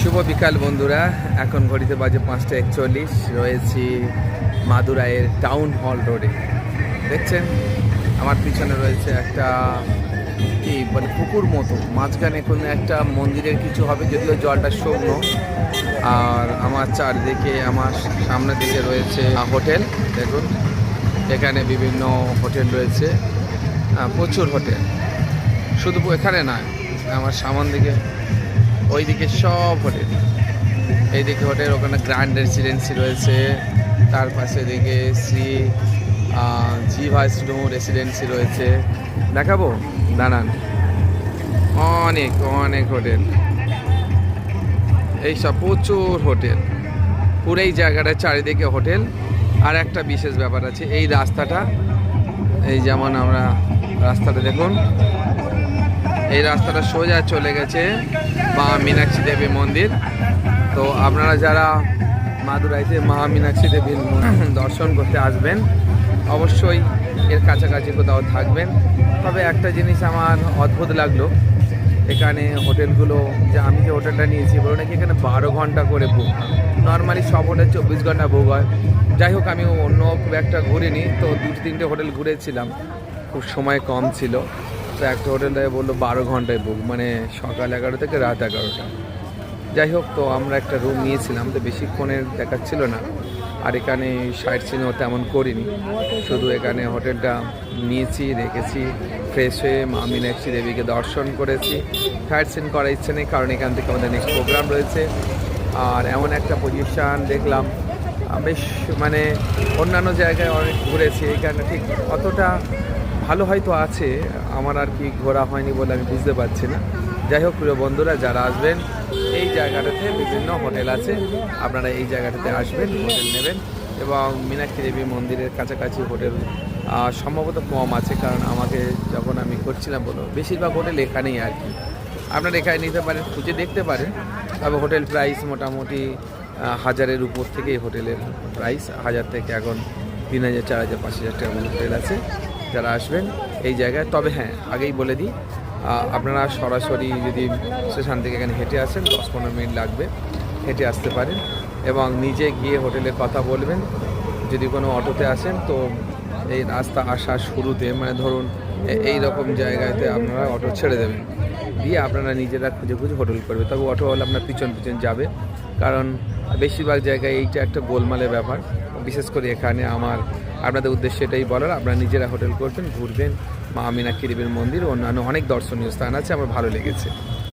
শুভ বিকাল বন্ধুরা, এখন ঘড়িতে বাজে 5:41। রয়েছি মাদুরাইয়ের টাউন হল রোডে। দেখছেন আমার পিছনে রয়েছে একটা কি মানে পুকুর মতো, মাঝখানে কোনো একটা মন্দিরের কিছু হবে, যদিও জলটা শুকনো। আর আমার চারদিকে, আমার সামনের দিকে রয়েছে হোটেল। দেখুন এখানে বিভিন্ন হোটেল রয়েছে, প্রচুর হোটেল। শুধু এখানে নয়, আমার সামন দিকে ওইদিকে সব হোটেল। এইদিকে হোটেল, ওখানে গ্র্যান্ড রেসিডেন্সি রয়েছে। তার পাশে দিকে জি ভাইসনো রেসিডেন্সি রয়েছে। দেখাবো, দাঁড়ান। অনেক অনেক হোটেল, এইসব প্রচুর হোটেল। পুরো এই জায়গাটা চারিদিকে হোটেল। আর একটা বিশেষ ব্যাপার আছে, এই রাস্তাটা, এই যেমন আমরা রাস্তাটা দেখুন, এই রাস্তাটা সোজা চলে গেছে মা মীনাক্ষী দেবী মন্দির। তো আপনারা যারা মাদুরাইতে মা মীনাক্ষী দেবীর দর্শন করতে আসবেন, অবশ্যই এর কাছাকাছি কোথাও থাকবেন। তবে একটা জিনিস আমার অদ্ভুত লাগলো, এখানে হোটেলগুলো, যে আমি যে হোটেলটা নিয়েছি বলো নাকি এখানে 12 ঘন্টা করে বুক। নর্মালি সব হোটেল 24 ঘন্টা বুক হয়। যাই হোক, আমি অন্য খুব একটা ঘুরিনি, তো 2-3টে হোটেল ঘুরেছিলাম, খুব সময় কম ছিল। তো একটা হোটেলে বললো 12 ঘন্টায় বুক, মানে সকাল 11 থেকে রাত 11টা। যাই হোক, তো আমরা একটা রুম নিয়েছিলাম, তো বেশিক্ষণের দেখাচ্ছিল না। আর এখানে সাইট সিনও তেমন করিনি, শুধু এখানে হোটেলটা নিয়েছি, রেখেছি, ফ্রেশ হয়ে মা মীনাক্ষী দেবীকে দর্শন করেছি। সাইট সিন করার ইচ্ছে নেই, কারণ এখান থেকে আমাদের নেক্সট প্রোগ্রাম রয়েছে। আর এমন একটা পজিশান দেখলাম, বেশ মানে অন্যান্য জায়গায় অনেক ঘুরেছি, এখানে ঠিক অতটা ভালো হয়তো আছে, আমার আর কি ঘোরা হয়নি বলে আমি বুঝতে পারছি না। যাই হোক, প্রিয় বন্ধুরা যারা আসবেন, এই জায়গাটাতে বিভিন্ন হোটেল আছে, আপনারা এই জায়গাটাতে আসবেন, হোটেল নেবেন। এবং মীনাক্ষী দেবী মন্দিরের কাছাকাছি হোটেল সম্ভবত কম আছে, কারণ আমাকে যখন আমি করছিলাম বলো, বেশিরভাগ হোটেল এখানেই আর কি। আপনারা এখানে নিতে পারেন, খুঁজে দেখতে পারেন। তবে হোটেল প্রাইস মোটামুটি 1000-এর উপর থেকে এই হোটেলের প্রাইস, 1000 থেকে এখন 3000, 4000, 5000 টাকা হোটেল আছে। যারা আসবেন এই জায়গায়, তবে হ্যাঁ আগেই বলে দিই, আপনারা সরাসরি যদি স্টেশন থেকে এখানে হেঁটে আসেন 10-15 মিনিট লাগবে, হেঁটে আসতে পারেন। এবং নিজে গিয়ে হোটেলের কথা বলবেন। যদি কোনো অটোতে আসেন, তো এই রাস্তা আসার শুরুতে, মানে ধরুন এই রকম জায়গাতে আপনারা অটো ছেড়ে দেবেন, দিয়ে আপনারা নিজেরা খুঁজে খুঁজে হোটেল করবে। তবে অটোওয়ালা আপনার পিছন পিছন যাবে, কারণ বেশিরভাগ জায়গায় এইটা একটা গোলমালের ব্যাপার। বিশেষ করে এখানে আপনাদের উদ্দেশ্যে এটাই বলার, আপনারা নিজেরা হোটেল করবেন, ঘুরবেন। মা মীনাক্ষী দেবীর মন্দির, অন্যান্য অনেক দর্শনীয় স্থান আছে, আমার ভালো লেগেছে।